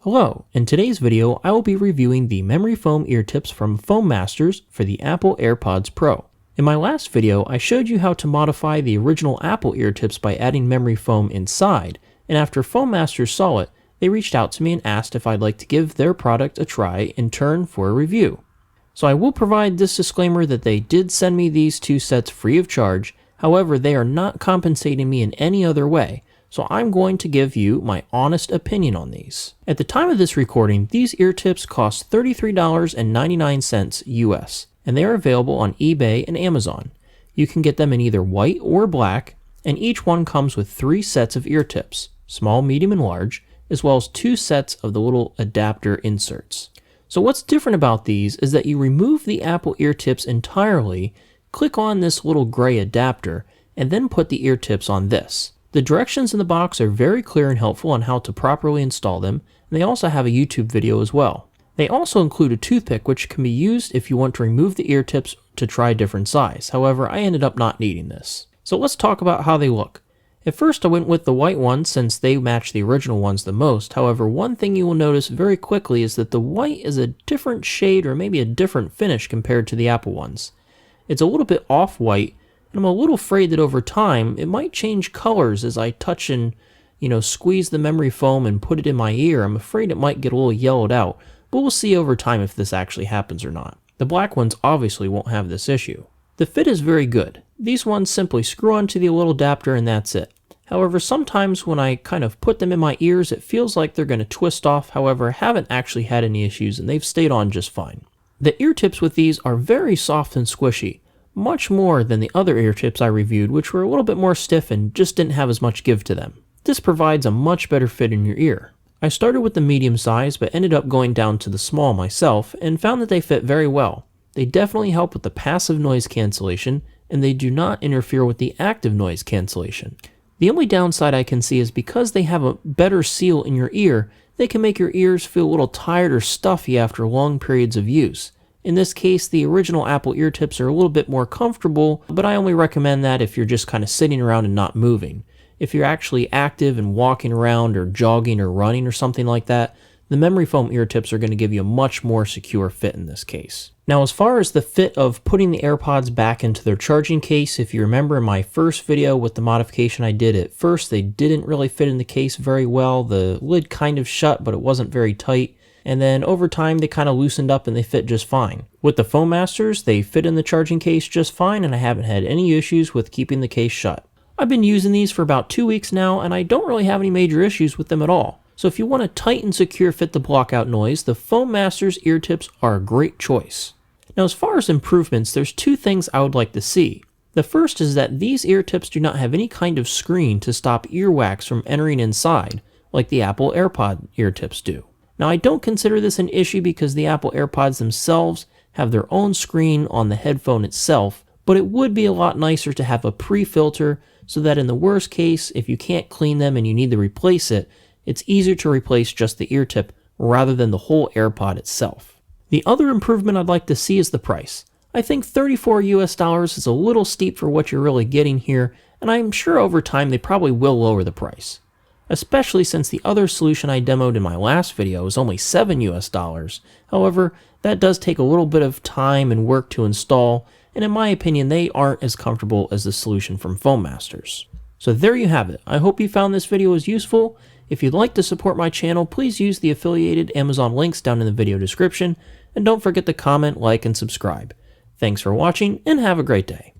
Hello, in today's video I will be reviewing the memory foam ear tips from Foam Masters for the Apple AirPods Pro. In my last video I showed you how to modify the original Apple ear tips by adding memory foam inside, and after Foam Masters saw it, they reached out to me and asked if I'd like to give their product a try in turn for a review. So I will provide this disclaimer that they did send me these two sets free of charge, however they are not compensating me in any other way. So I'm going to give you my honest opinion on these. At the time of this recording, these ear tips cost $33.99 US, and they are available on eBay and Amazon. You can get them in either white or black, and each one comes with 3 sets of ear tips, small, medium, and large, as well as 2 sets of the little adapter inserts. So what's different about these is that you remove the Apple ear tips entirely, click on this little gray adapter, and then put the ear tips on this. The directions in the box are very clear and helpful on how to properly install them, and they also have a YouTube video as well. They also include a toothpick which can be used if you want to remove the ear tips to try a different size. However, I ended up not needing this. So let's talk about how they look. At first I went with the white ones since they match the original ones the most. However, one thing you will notice very quickly is that the white is a different shade or maybe a different finish compared to the Apple ones. It's a little bit off-white, and I'm a little afraid that over time it might change colors as I touch and, squeeze the memory foam and put it in my ear. I'm afraid it might get a little yellowed out, but we'll see over time if this actually happens or not. The black ones obviously won't have this issue. The fit is very good. These ones simply screw onto the little adapter and that's it. However, sometimes when I kind of put them in my ears, it feels like they're going to twist off. However, I haven't actually had any issues and they've stayed on just fine. The ear tips with these are very soft and squishy, much more than the other ear tips I reviewed, which were a little bit more stiff and just didn't have as much give to them. This provides a much better fit in your ear. I started with the medium size but ended up going down to the small myself and found that they fit very well. They definitely help with the passive noise cancellation and they do not interfere with the active noise cancellation. The only downside I can see is because they have a better seal in your ear, they can make your ears feel a little tired or stuffy after long periods of use. In this case, the original Apple ear tips are a little bit more comfortable, but I only recommend that if you're just kind of sitting around and not moving. If you're actually active and walking around or jogging or running or something like that, the memory foam ear tips are going to give you a much more secure fit in this case. Now, as far as the fit of putting the AirPods back into their charging case, if you remember in my first video with the modification I did at first, they didn't really fit in the case very well. The lid kind of shut, but it wasn't very tight. And then over time they kind of loosened up and they fit just fine. With the Foam Masters, they fit in the charging case just fine and I haven't had any issues with keeping the case shut. I've been using these for about 2 weeks now and I don't really have any major issues with them at all. So if you want a tight and secure fit to block out noise, the Foam Masters ear tips are a great choice. Now as far as improvements, there's 2 things I would like to see. The first is that these ear tips do not have any kind of screen to stop earwax from entering inside, like the Apple AirPod ear tips do. Now, I don't consider this an issue because the Apple AirPods themselves have their own screen on the headphone itself, but it would be a lot nicer to have a pre-filter so that in the worst case, if you can't clean them and you need to replace it, it's easier to replace just the ear tip rather than the whole AirPod itself. The other improvement I'd like to see is the price. I think $34 US is a little steep for what you're really getting here, and I'm sure over time they probably will lower the price. Especially since the other solution I demoed in my last video is only $7 US. However, that does take a little bit of time and work to install, and in my opinion, they aren't as comfortable as the solution from Foam Masters. So there you have it. I hope you found this video as useful. If you'd like to support my channel, please use the affiliated Amazon links down in the video description, and don't forget to comment, like, and subscribe. Thanks for watching, and have a great day.